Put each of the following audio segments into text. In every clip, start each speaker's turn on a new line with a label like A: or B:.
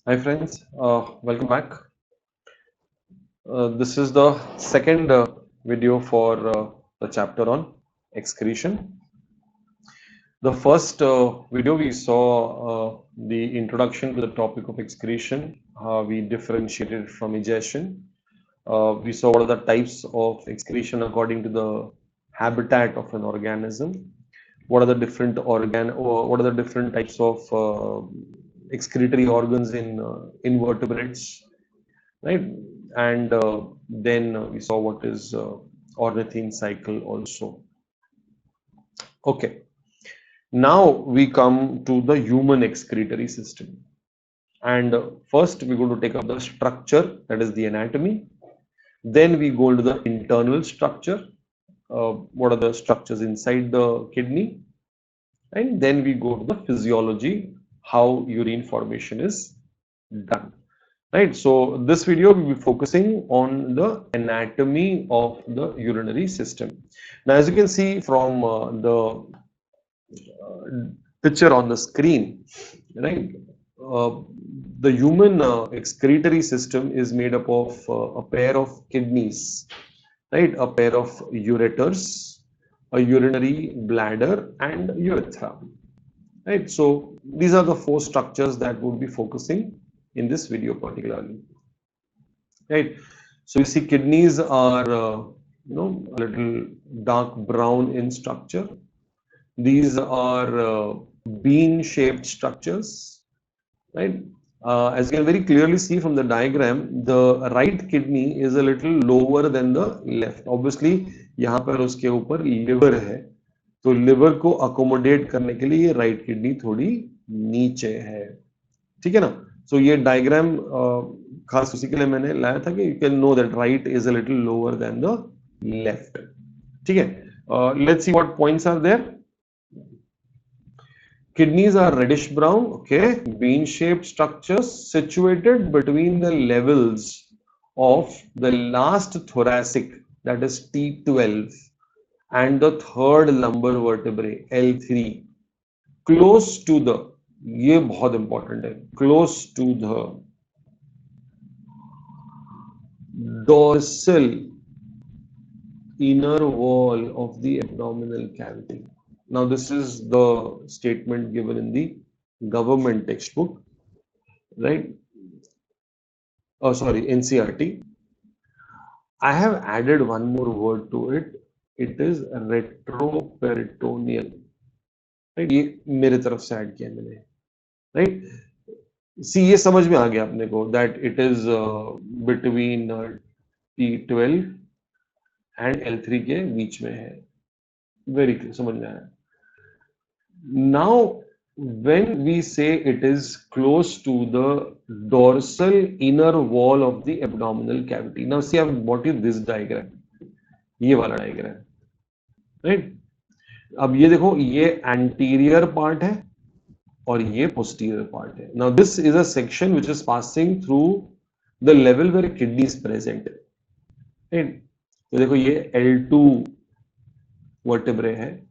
A: Hi friends, welcome back. This is the second video for the chapter on excretion. The first video we saw the introduction to the topic of excretion, how we differentiated it from egestion. We saw what are the types of excretion according to the habitat of an organism. What are the what are the different types of excretory organs in invertebrates, right? And then we saw what is ornithine cycle also. Okay, now we come to the human excretory system. And first we're going to take up the structure, that is the anatomy. Then we go into the internal structure, what are the structures inside the kidney. And then we go to the physiology, how urine formation is done. Right, so this video will be focusing on the anatomy of the urinary system. Now, as you can see from the picture on the screen, right, uh, the human excretory system is made up of a pair of kidneys, right, a pair of ureters, a urinary bladder, and urethra. Right, so these are the four structures that would be focusing in this video particularly. Right, so you see kidneys are a little dark brown in structure. These are bean shaped structures, right? As you can very clearly see from the diagram, the right kidney is a little lower than the left. Obviously यहाँ पर उसके ऊपर liver है, तो liver को accommodate करने के लिए ये right kidney थोड़ी नीचे है, ठीक है ना? So ये diagram खास उसी के लिए मैंने लाया था कि you can know that right is a little lower than the left, ठीक है? Let's see what points are there. Kidneys are reddish brown, okay, bean-shaped structures situated between the levels of the last thoracic, that is T12, and the third lumbar vertebrae, L3, close to the, ये बहुत important है, close to the dorsal inner wall of the abdominal cavity. Now, this is the statement given in the government textbook, right? Oh, sorry, NCRT. I have added one more word to it. It is retroperitoneal. Right? ये मेरे तरफ से add किया मैंने. Right? See, ये समझ में आ गया अपने को that it is between T12 and L3 के बीच में है. Very clear, समझ में आया. Now, when we say it is close to the dorsal inner wall of the abdominal cavity. Now, see, I've brought you this diagram. ये वाला diagram, right? अब ये देखो, ये anterior part है और ये posterior part है. Now, this is a section which is passing through the level where kidney is present, right? तो देखो ये L2 vertebrae है,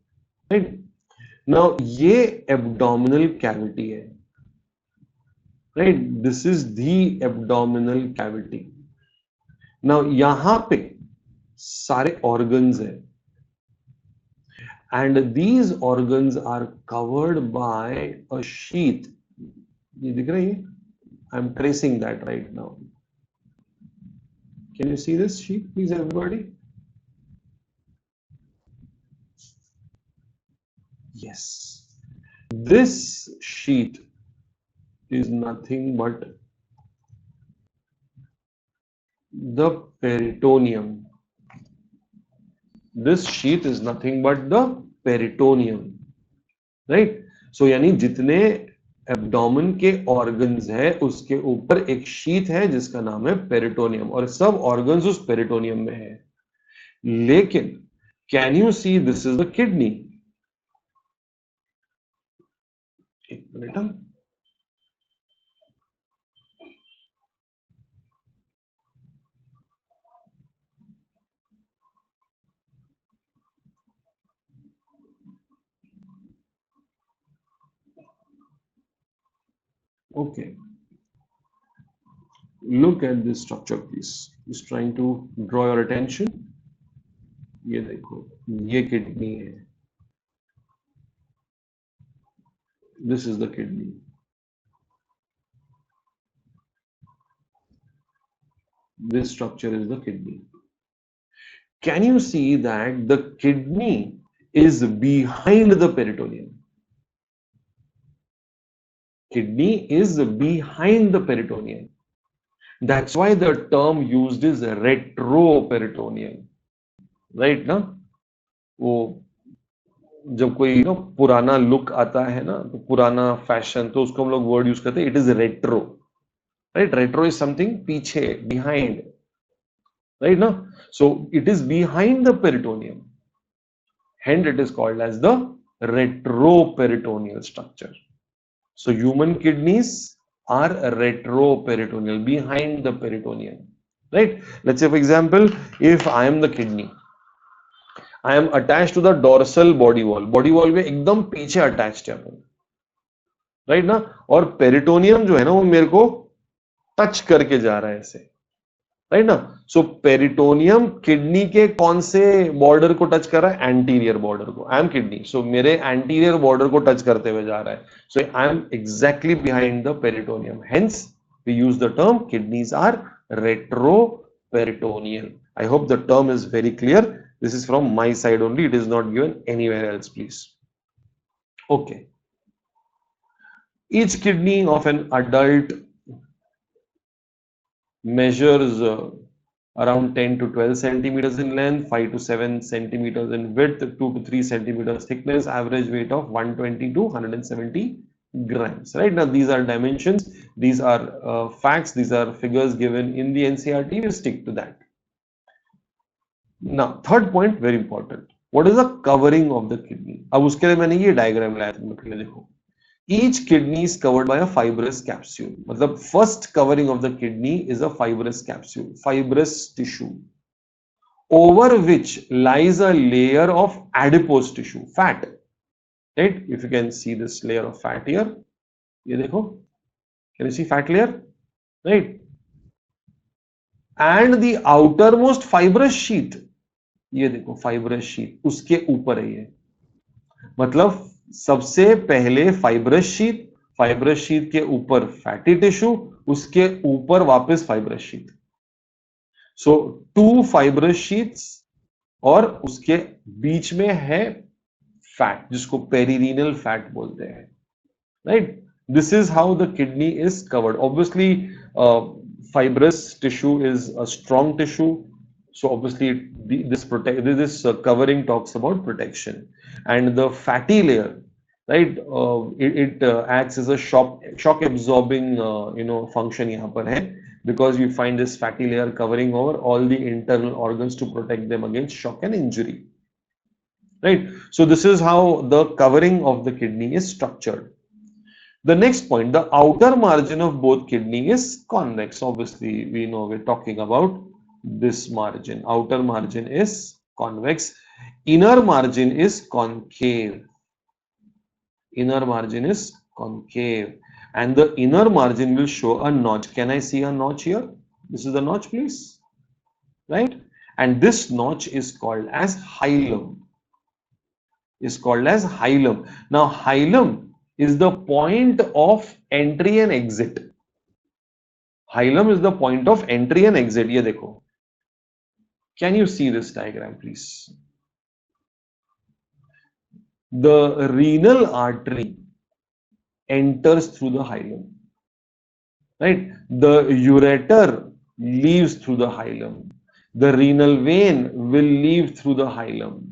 A: right? Now, ये abdominal cavity है, right? This is the abdominal cavity. Now, यहाँ पे सारे organs हैं, and these organs are covered by a sheath. ये दिख रही है? I'm tracing that right now. Can you see this sheet, please, everybody? Yes. This sheet is nothing but the peritoneum. This sheet is nothing but the peritoneum, right? So यानी जितने abdomen के organs है उसके ऊपर एक sheet है जिसका नाम है पेरिटोनियम, और सब ऑर्गन्स उस पेरिटोनियम में है. लेकिन can you see this is the kidney? एक मिनट. Okay, Look at this structure, please. Just trying to draw your attention. ये देखो, ये kidney है. This is the kidney. This structure is the kidney. Can you see that the kidney is behind the peritoneum? Kidney is behind the peritoneum. That's why the term used is retroperitoneal. Right ना? वो जब कोई ना पुराना look आता है ना, तो पुराना फैशन, तो उसको हम लोग वर्ड यूज करते हैं, it is retro. Right? Retro is something पीछे, बिहाइंड. राइट ना? So it is behind the peritoneum. Hence it is called as the retroperitoneal structure. So human kidneys are retroperitoneal, behind the peritoneum. Right? Let's say for example, if I am the kidney, I am attached to the dorsal body wall. Body wall में एकदम पीछे attached है अपन. Right ना? और peritoneum जो है ना, वो मेरे को टच करके जा रहा है ऐसे. राइट ना? सो पेरिटोनियम किडनी के कौन से बॉर्डर को टच कर रहा है? एंटीरियर बॉर्डर को. आई एम किडनी, सो मेरे एंटीरियर बॉर्डर को टच करते हुए जा रहा है. So I am exactly behind the peritoneum. Hence we use the term kidneys are retroperitoneal. I hope the term is very clear. This is from my side only. It is not given anywhere else, please. Okay. Each kidney of an adult measures around 10 to 12 centimeters in length, 5 to 7 centimeters in width, 2 to 3 centimeters thickness, average weight of 120 to 170 grams. Right now, these are dimensions, these are facts, these are figures given in the NCERT. We stick to that. Now, third point, very important. What is the covering of the kidney? अब उसके लिए मैंने ये diagram लाया था, देखो. Each kidney is covered by a fibrous capsule. मतलब first covering of the kidney is a fibrous capsule, fibrous tissue, over which lies a layer of adipose tissue, fat. Right? If you can see this layer of fat here, ये देखो, can you see fat layer? Right? And the outermost fibrous sheath, ये देखो fibrous sheath, उसके ऊपर है ये. मतलब सबसे पहले फाइब्रस शीट के ऊपर फैटी टिश्यू, उसके ऊपर वापस फाइब्रस शीट. सो 2 फाइब्रस शीट्स और उसके बीच में है फैट, जिसको पेरिरीनल फैट बोलते हैं. Right? This is how the kidney is covered. Obviously fibrous tissue is a strong tissue, so obviously this covering talks about protection. And the fatty layer, right, it acts as a shock absorbing function यहाँ पर है, because you find this fatty layer covering over all the internal organs to protect them against shock and injury. Right? So this is how the covering of the kidney is structured. The next point, the outer margin of both kidney is convex. Obviously, we know we're talking about this margin. Outer margin is convex. Inner margin is concave. Inner margin is concave. And the inner margin will show a notch. Can I see a notch here? This is the notch, please. Right? And this notch is called as hilum. Is called as hilum. Now, hilum is the point of entry and exit. Hilum is the point of entry and exit. ये देखो. Can you see this diagram, please? The renal artery enters through the hilum. Right? The ureter leaves through the hilum. The renal vein will leave through the hilum.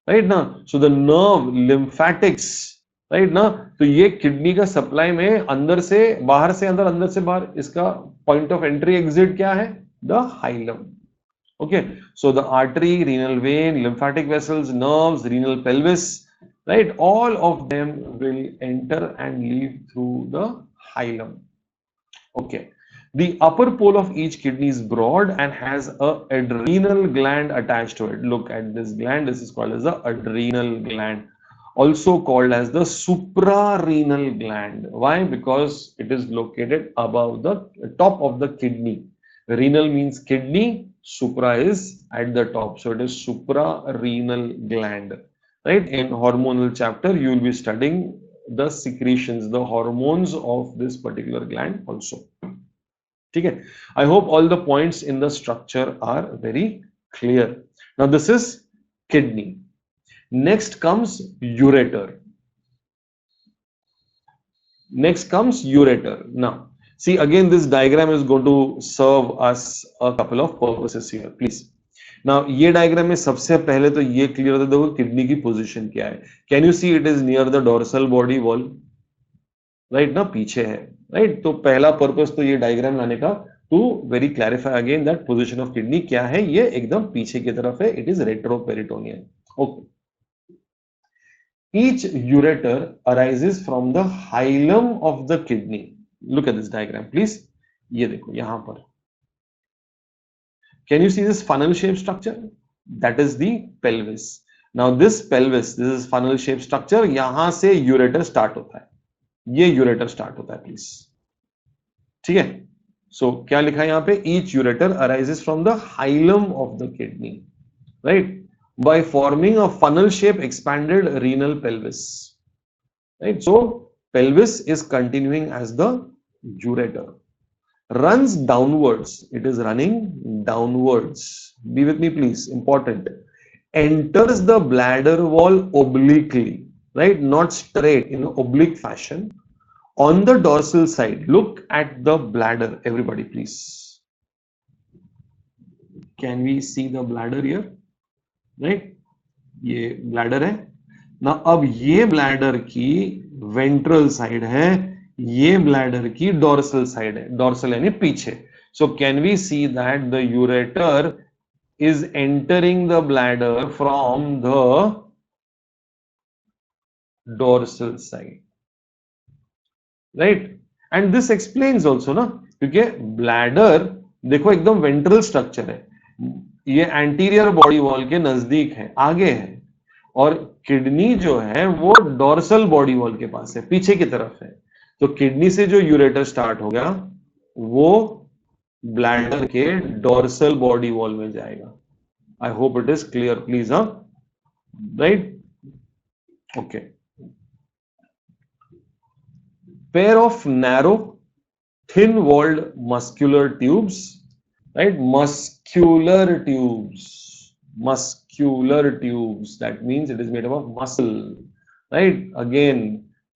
A: Right now, so the nerve, lymphatics, right ना, तो ये kidney का supply में अंदर से बाहर, इसका point of entry exit क्या है? The hilum. Okay, so the artery, renal vein, lymphatic vessels, nerves, renal pelvis, right, all of them will enter and leave through the hilum. Okay, the upper pole of each kidney is broad and has a adrenal gland attached to it. Look at this gland. This is called as the adrenal gland. also called as the suprarenal gland. Why? Because it is located above the top of the kidney. Renal means kidney, supra is at the top, so it is suprarenal gland. Right? In hormonal chapter you will be studying the secretions, the hormones of this particular gland also. Okay, I hope all the points in the structure are very clear. Now this is kidney. Next comes ureter. Next comes ureter. Now, see again, this diagram is going to serve us a couple of purposes here. Please. Now, ये diagram में सबसे पहले तो ये clear होता है देखो kidney की position क्या है. Can you see it is near the dorsal body wall? Right ना पीछे है. Right? तो पहला purpose तो ये diagram लाने का to very clarify again that position of kidney क्या है. ये एकदम पीछे की तरफ है. It is retroperitoneal. Okay. Each ureter arises from the hilum of the kidney. Look at this diagram, please. ये देखो यहाँ पर. Can you see this funnel shaped structure? That is the pelvis. Now this pelvis, this is funnel shaped structure. यहाँ से ureter start होता है. ये ureter start होता है, please. ठीक है? So क्या लिखा है यहाँ पे? Each ureter arises from the hilum of the kidney, right? By forming a funnel shape expanded renal pelvis, right? So pelvis is continuing as the ureter, runs downwards. It is running downwards. Be with me please, important. Enters the bladder wall obliquely, right? Not straight, in an oblique fashion on the dorsal side. Look at the bladder, everybody please. Can we see the bladder here? Right, ये bladder है ना. अब ये bladder की ventral side है, ये bladder की dorsal side है. डोर्सल यानी पीछे. So can we see that the ureter is entering the bladder from the dorsal side, right. And this explains also ना, क्योंकि ब्लैडर देखो एकदम वेंट्रल स्ट्रक्चर है, ये एंटीरियर बॉडी वॉल के नजदीक है, आगे है. और किडनी जो है वो डोर्सल बॉडी वॉल के पास है, पीछे की तरफ है. तो किडनी से जो यूरेटर स्टार्ट हो गया वो ब्लैडर के डोर्सल बॉडी वॉल में जाएगा. I hope it is clear please. हाँ, right. Okay. Pair of narrow thin walled muscular tubes, right? Muscular tubes, that means it is made up of muscle, right? Again,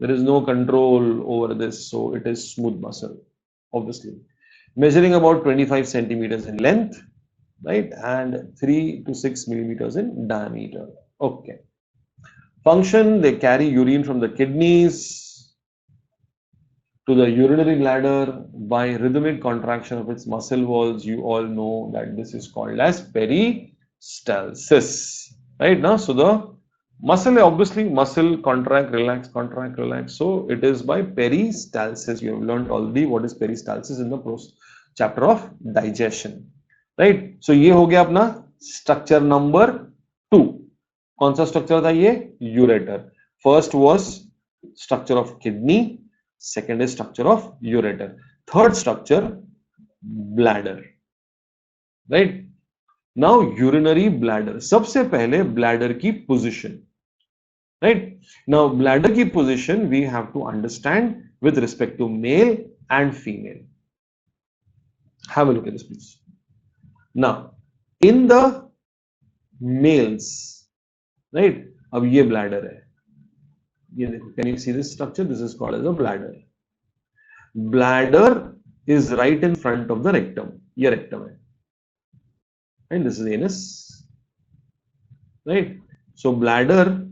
A: there is no control over this, so it is smooth muscle, obviously. Measuring about 25 centimeters in length, right? And 3 to 6 millimeters in diameter. Okay. Function, they carry urine from the kidneys to the urinary bladder by rhythmic contraction of its muscle walls. You all know that this is called as peristalsis, right? Now, so the muscle, obviously muscle contract, relax, contract, relax. So it is by peristalsis. You have learned already what is peristalsis in the chapter of digestion, right? So ये हो गया अपना structure number 2. कौन सा structure था ये? Ureter. First was structure of kidney. Second is structure of ureter. Third structure, bladder, right? Now urinary bladder. सबसे पहले bladder की position, right? Now bladder की position we have to understand with respect to male and female. Have a look at this please. Now in the males, right? अब ये bladder है. ये देखो, can you see this structure? This is called as a bladder. Bladder is right in front of the rectum. ये rectum है. And this is anus, right? So bladder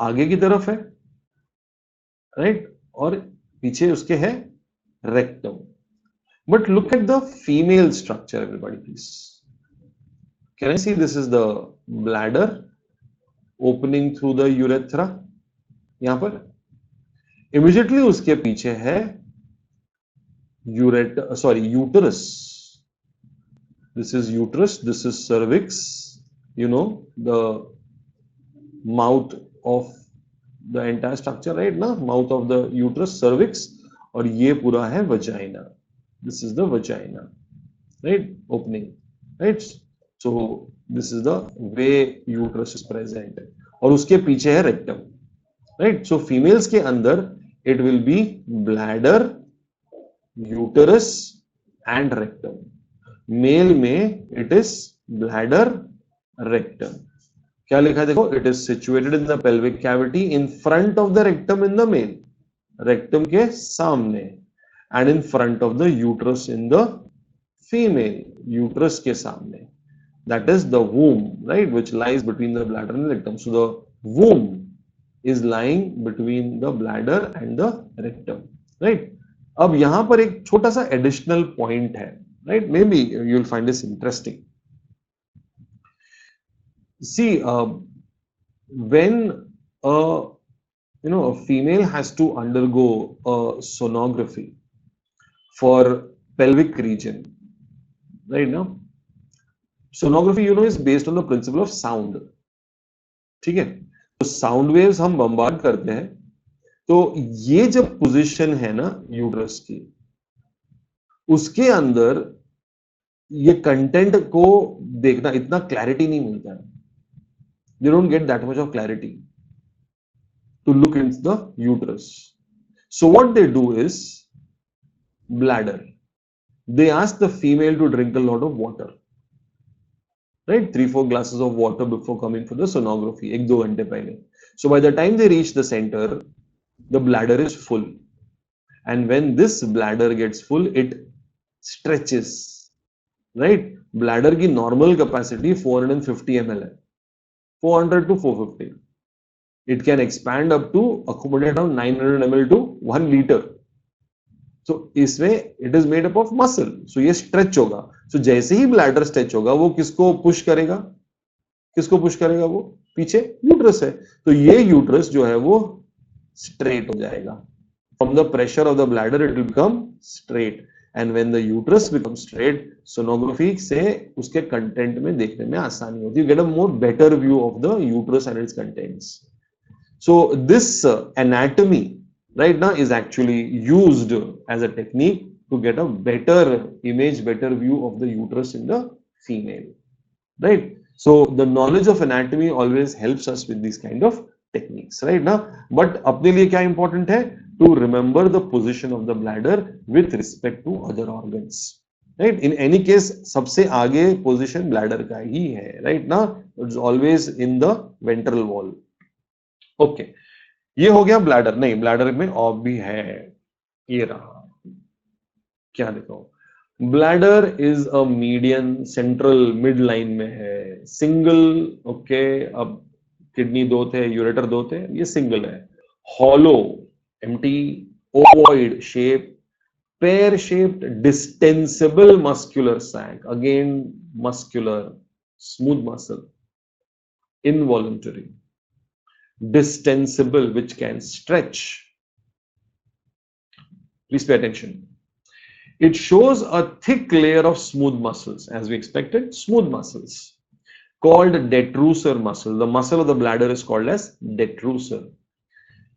A: आगे की तरफ है, right? और पीछे उसके है rectum. But look at the female structure, everybody, please. Can I see this is the bladder opening through the urethra? यहां पर इमीडिएटली उसके पीछे है uterus. This is uterus, this is cervix, you know, the mouth of the entire structure, right ना, mouth of the uterus, cervix, और ये पूरा है vagina. This is the vagina, right, opening, right. So this is the way uterus is present, और उसके पीछे है rectum, right. सो females के अंदर it will be bladder, uterus and rectum. Male में इट इज ब्लैडर, रेक्टम. क्या लिखा है देखो, it is situated in the pelvic cavity in front of the rectum in the male, rectum के सामने, and in front of the uterus in the female, uterus के सामने. That is the womb, right, which lies between the bladder and the rectum. So the womb is lying between the bladder and the rectum, right. अब यहां पर एक छोटा सा additional point है, right, maybe you'll find this interesting. See, when a a female has to undergo a sonography for pelvic region, right now, sonography is based on the principle of sound. ठीक है, तो sound waves हम bombard करते हैं, तो ये जब position है ना यूट्रस की, उसके अंदर ये कंटेंट को देखना इतना क्लैरिटी नहीं मिलता है. You don't get that much of clarity to look into the uterus. So what they do is, bladder, they ask the female to drink a lot of water, right, 3-4 glasses of water before coming for the sonography, 1-2 घंटे पहले. So by the time they reach the center, the bladder is full, and when this bladder gets full, it stretches, right. Bladder की normal capacity 450 ml है, 400 to 450. It can expand up to accommodate around 900 ml to 1 liter. So इसमें it is made up of muscle, so ये stretch होगा. So जैसे ही bladder stretch होगा, वो किसको push करेगा, वो पीछे यूट्रस है, तो ये यूट्रस जो है वो स्ट्रेट हो जाएगा. From the pressure of the bladder, it will become straight, and when the uterus becomes straight, sonography से उसके कंटेंट में देखने में आसानी होती है. You get a more better view of the uterus and its contents. So this anatomy right now is actually used as a technique to get a better image, better view of the uterus in the female, right. So the knowledge of anatomy always helps us with these kind of techniques, right now. But अपने लिए क्या important है, to remember the position of the bladder with respect to other organs, right. In any case, सबसे आगे position bladder का ही है, right now. It's always in the ventral wall. Okay, ये हो गया ब्लैडर. नहीं, ब्लैडर में और भी है, ये रहा, क्या देखो, bladder is a median, central mid line में है, सिंगल. ओके, अब किडनी 2 थे, यूरेटर 2 थे, ये सिंगल है. Hollow, empty, ovoid shape, pear shaped, distensible muscular sac, again muscular, smooth muscle, involuntary, distensible, which can stretch. Please pay attention. It shows a thick layer of smooth muscles, as we expected, smooth muscles, called detrusor muscle. The muscle of the bladder is called as detrusor,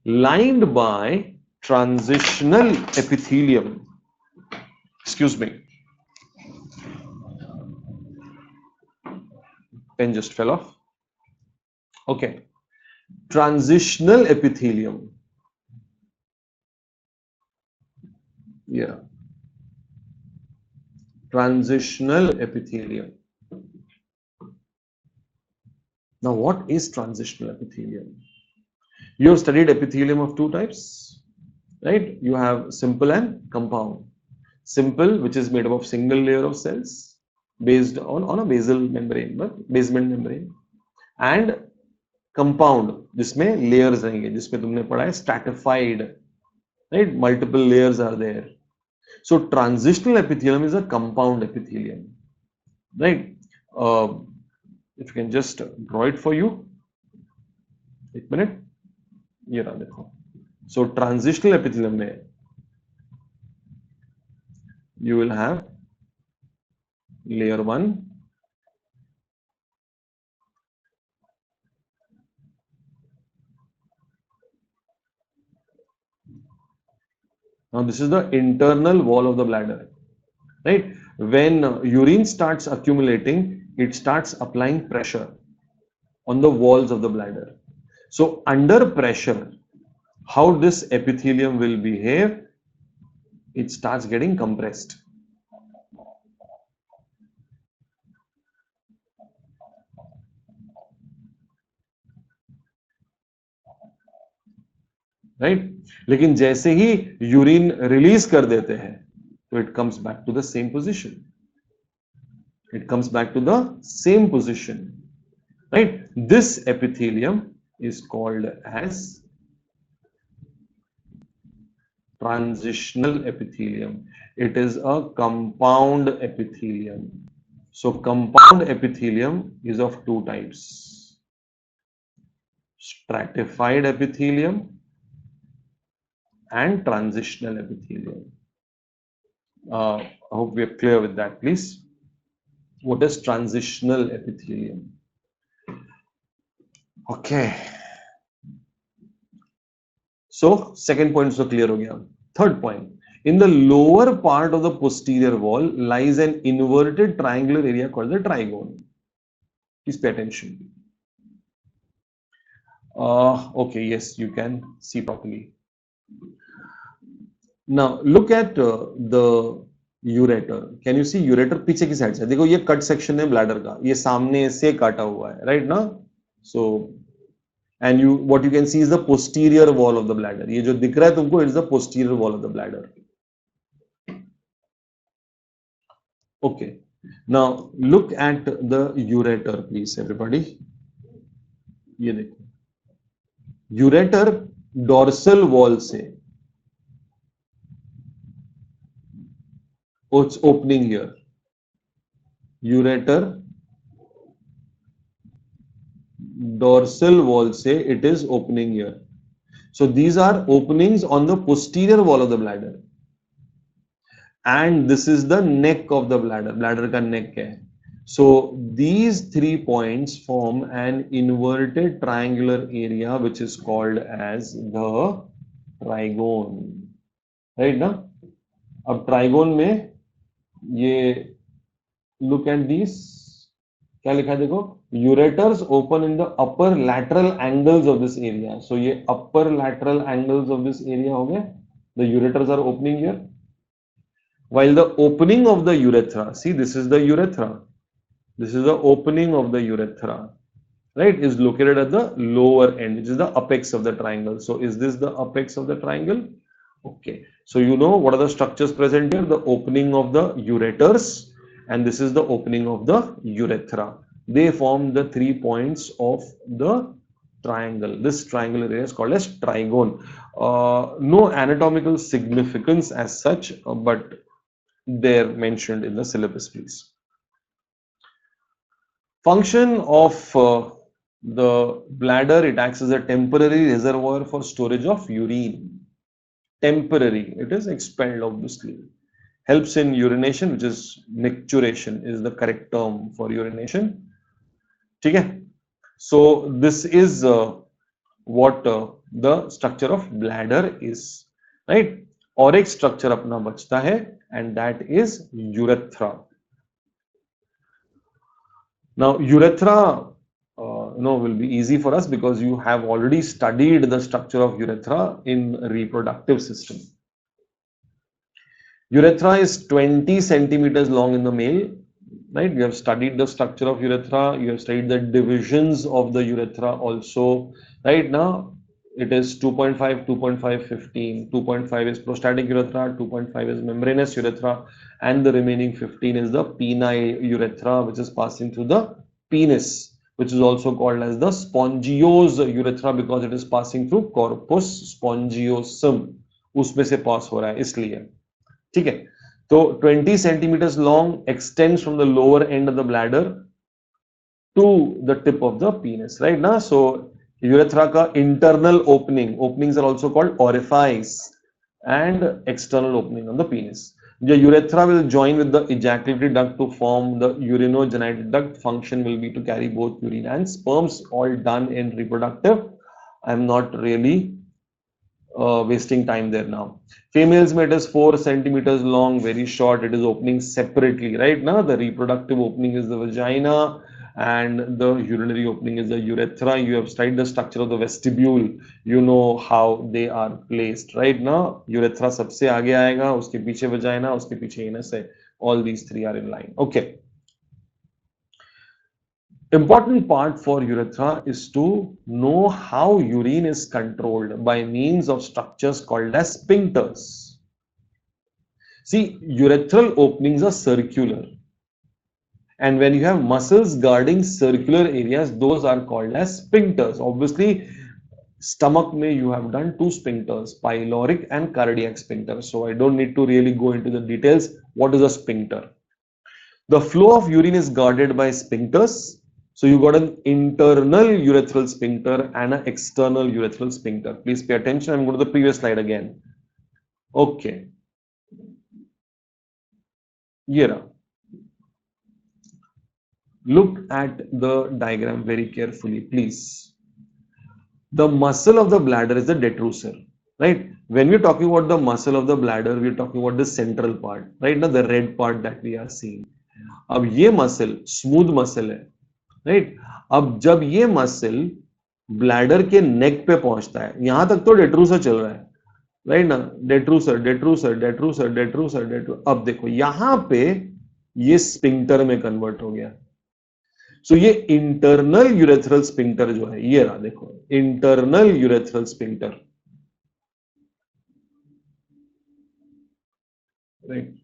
A: lined by transitional epithelium. Excuse me. Pen just fell off. Okay. Transitional epithelium. Yeah. Transitional epithelium. Now, what is transitional epithelium? You have studied epithelium of 2 types, right? You have simple and compound. Simple, which is made up of single layer of cells based on a basal membrane, but basement membrane, and compound, जिसमें layers रहेंगे, जिसमें तुमने पढ़ा है stratified, right? Multiple layers are there. So transitional epithelium is a compound epithelium, right? If you can just draw it for you, 1 minute. ये रहा देखो. So transitional epithelium में you will have layer 1, Now this is the internal wall of the bladder, right? When urine starts accumulating, it starts applying pressure on the walls of the bladder. So under pressure, how this epithelium will behave? It starts getting compressed. Right, लेकिन जैसे ही urine release कर देते हैं तो it comes back to the same position, it comes back to the same position, right? This epithelium is called as transitional epithelium. It is a compound epithelium. So compound epithelium is of two types: stratified epithelium and transitional epithelium. I hope we are clear with that, please. What is transitional epithelium? Okay. So second point so clear ho gaya. Third point, in the lower part of the posterior wall lies an inverted triangular area called the trigone. Please pay attention. Okay, yes, you can see properly. Now look at the ureter. Can you see ureter पीछे की side से? देखो ये cut section है bladder का, ये सामने से काटा हुआ है, राइट ना? So and you what you can see is the posterior wall of the bladder. ये जो दिख रहा है तुमको, it is the posterior wall of the bladder. Okay, now look at the ureter, please everybody. ये देखो ureter dorsal wall से, it's opening here. Ureter dorsal wall से it is opening here. So these are openings on the posterior wall of the bladder, and this is the neck of the bladder. Bladder का neck है. So these 3 points form an inverted triangular area which is called as the trigone, right ना? अब trigon में ये look at these, क्या लिखा है देखो, ureters open in the upper lateral angles of this area. So ये upper lateral angles of this area हो गए, the ureters are opening here, while the opening of the urethra, see this is the urethra, this is the opening of the urethra, right, is located at the lower end, which is the apex of the triangle. So is this the apex of the triangle? Okay, so you know what are the structures present here? The opening of the ureters, and this is the opening of the urethra. They form the 3 points of the triangle. This triangular area is called as trigone. No anatomical significance as such, but they're mentioned in the syllabus, please. Function of the bladder, it acts as a temporary reservoir for storage of urine. Temporary, it is expelled obviously. Helps in urination, which is micturition is the correct term for urination. Okay, so this is what the structure of bladder is, right? और एक structure अपना बचता है, and that is urethra. Now urethra will be easy for us because you have already studied the structure of urethra in reproductive system. Urethra is 20 centimeters long in the male, right? You have studied the structure of urethra, you have studied the divisions of the urethra also, right? Now it is 2.5, 2.5, 15. 2.5 is prostatic urethra, 2.5 is membranous urethra, and the remaining 15 is the penile urethra, which is passing through the penis, which is also called as the spongiose urethra because it is passing through corpus spongiosum. उसमें से पास हो रहा है इसलिए, ठीक है? तो 20 centimeters long, extends from the lower end of the bladder to the tip of the penis, right now? So urethra ka internal openings are also called orifice, and external opening on the penis. The urethra will join with the ejaculatory duct to form the urinogenital duct. Function will be to carry both urine and sperms, all done in reproductive. I am not really wasting time there now. Females में it is 4 centimeters long, very short. It is opening separately, right? Now the reproductive opening is the vagina, and the urinary opening is the urethra. You have studied the structure of the vestibule. You know how they are placed, right? Now urethra सबसे आगे आएगा, उसके पीछे vagina, उसके पीछे anus है. All these three are in line. Okay. Important part for urethra is to know how urine is controlled by means of structures called as sphincters. See, urethral openings are circular, and when you have muscles guarding circular areas, those are called as sphincters. Obviously, stomach may you have done two sphincters, pyloric and cardiac sphincter. So I don't need to really go into the details. What is a sphincter? The flow of urine is guarded by sphincters. So you got an internal urethral sphincter and an external urethral sphincter. Please pay attention. I'm going to the previous slide again. Okay. Here. Look at the diagram very carefully, please. The muscle of the bladder is the detrusor, right? When we're talking about the muscle of the bladder, we're talking about the central part, right? Now the red part that we are seeing. अब ये muscle smooth muscle है, right? अब जब ये muscle bladder के नेक पे पहुंचता है, यहां तक तो डेट्रूसर चल रहा है, राइट ना? डेट्रूसर डेट्रूसर डेट्रूसर डेट्रूसर डेट्रू अब देखो यहां पे ये स्पिंक्टर में कन्वर्ट हो गया. सो ये इंटरनल यूरेथ्रल स्पिंक्टर जो है, ये रहा, देखो internal urethral sphincter, right?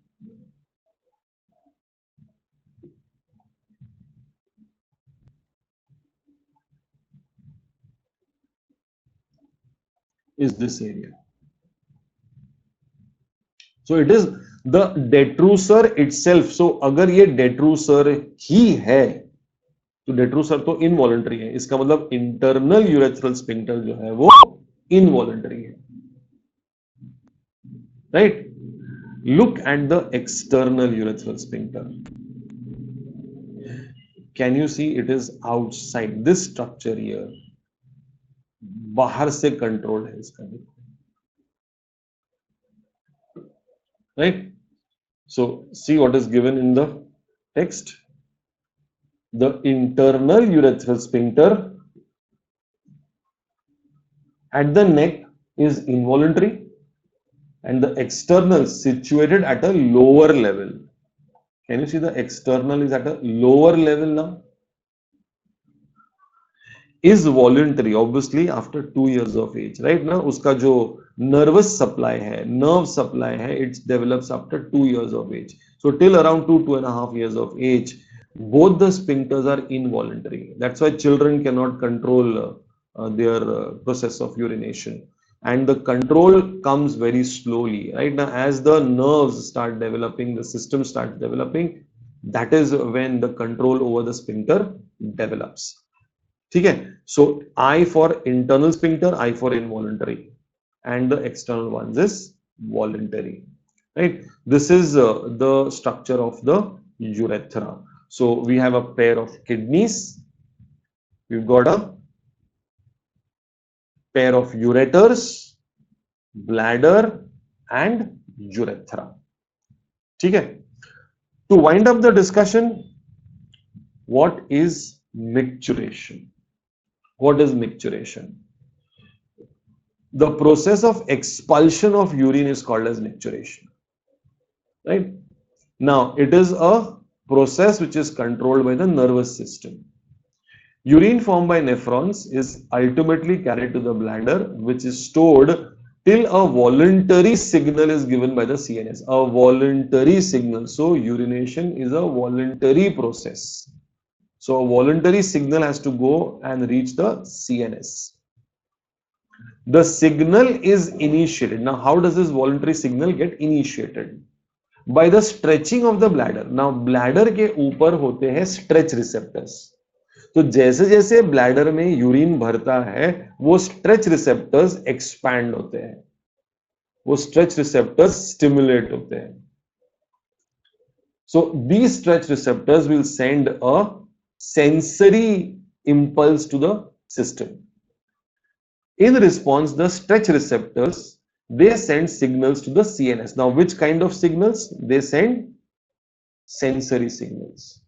A: Is this area. So it is the detrusor itself. So अगर ये detrusor ही है, तो detrusor तो involuntary है. इसका मतलब internal urethral sphincter जो है वो involuntary है, right? Look at the external urethral sphincter. Can you see it is outside this structure here? बाहर से controlled है इसका, right? So see what is given in the text. The internal urethral sphincter at the neck is involuntary, and the external situated at a lower level. Can you see the external is at a lower level now? Is voluntary, obviously after 2 years of age, right? Now uska jo nervous supply hai, nerve supply hai, it develops after 2 years of age. So till around 2.5 years of age, both the sphincters are involuntary. That's why children cannot control their process of urination, and the control comes very slowly, right? Now as the nerves start developing, the system starts developing, that is when the control over the sphincter develops. ठीक है? So I for internal sphincter, I for involuntary, and the external ones is voluntary, right? This is the structure of the urethra. So we have a pair of kidneys, we've got a pair of ureters, bladder and urethra. ठीक है? To wind up the discussion, what is micturition? What is micturition? The process of expulsion of urine is called as micturition, right? Now it is a process which is controlled by the nervous system. Urine formed by nephrons is ultimately carried to the bladder, which is stored till a voluntary signal is given by the CNS. A voluntary signal. So urination is a voluntary process. So a voluntary signal has to go and reach the CNS. The signal is initiated. Now, how does this voluntary signal get initiated? By the stretching of the bladder. Now, bladder के ऊपर होते हैं stretch receptors. तो जैसे जैसे bladder में urine भरता है, वो stretch receptors expand होते हैं, वो stretch receptors stimulate होते हैं. So these stretch receptors will send a sensory impulse to the system. In response, the stretch receptors, they send signals to the CNS. Now, which kind of signals? They send sensory signals.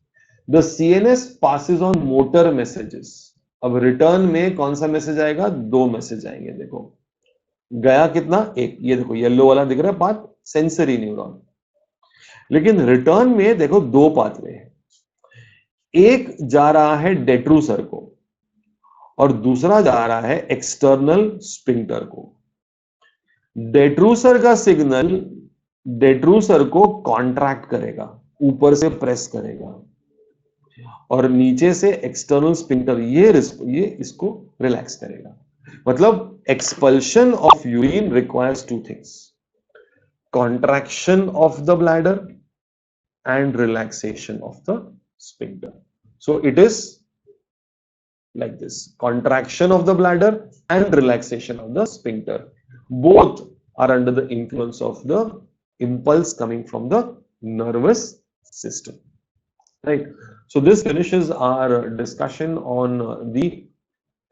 A: The CNS passes on motor messages. अब return में कौन सा message आएगा? दो message आएंगे. देखो गया कितना? एक. ये देखो येलो वाला दिख रहा है पाथ, सेंसरी न्यूरॉन. लेकिन रिटर्न में देखो दो पाथवे हैं. एक जा रहा है डेट्रूसर को और दूसरा जा रहा है एक्सटर्नल स्पिंक्टर को. डेट्रूसर का सिग्नल डेट्रूसर को कॉन्ट्रैक्ट करेगा, ऊपर से प्रेस करेगा, और नीचे से एक्सटर्नल स्पिंक्टर ये इसको रिलैक्स करेगा. मतलब expulsion of urine requires two things: contraction of the bladder and relaxation of the sphincter. So it is like this: contraction of the bladder and relaxation of the sphincter. Both are under the influence of the impulse coming from the nervous system. Right. So this finishes our discussion on the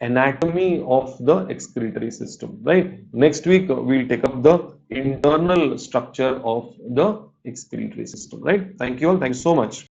A: anatomy of the excretory system. Right. Next week we'll take up the internal structure of the excretory system. Right. Thank you all. Thank you so much.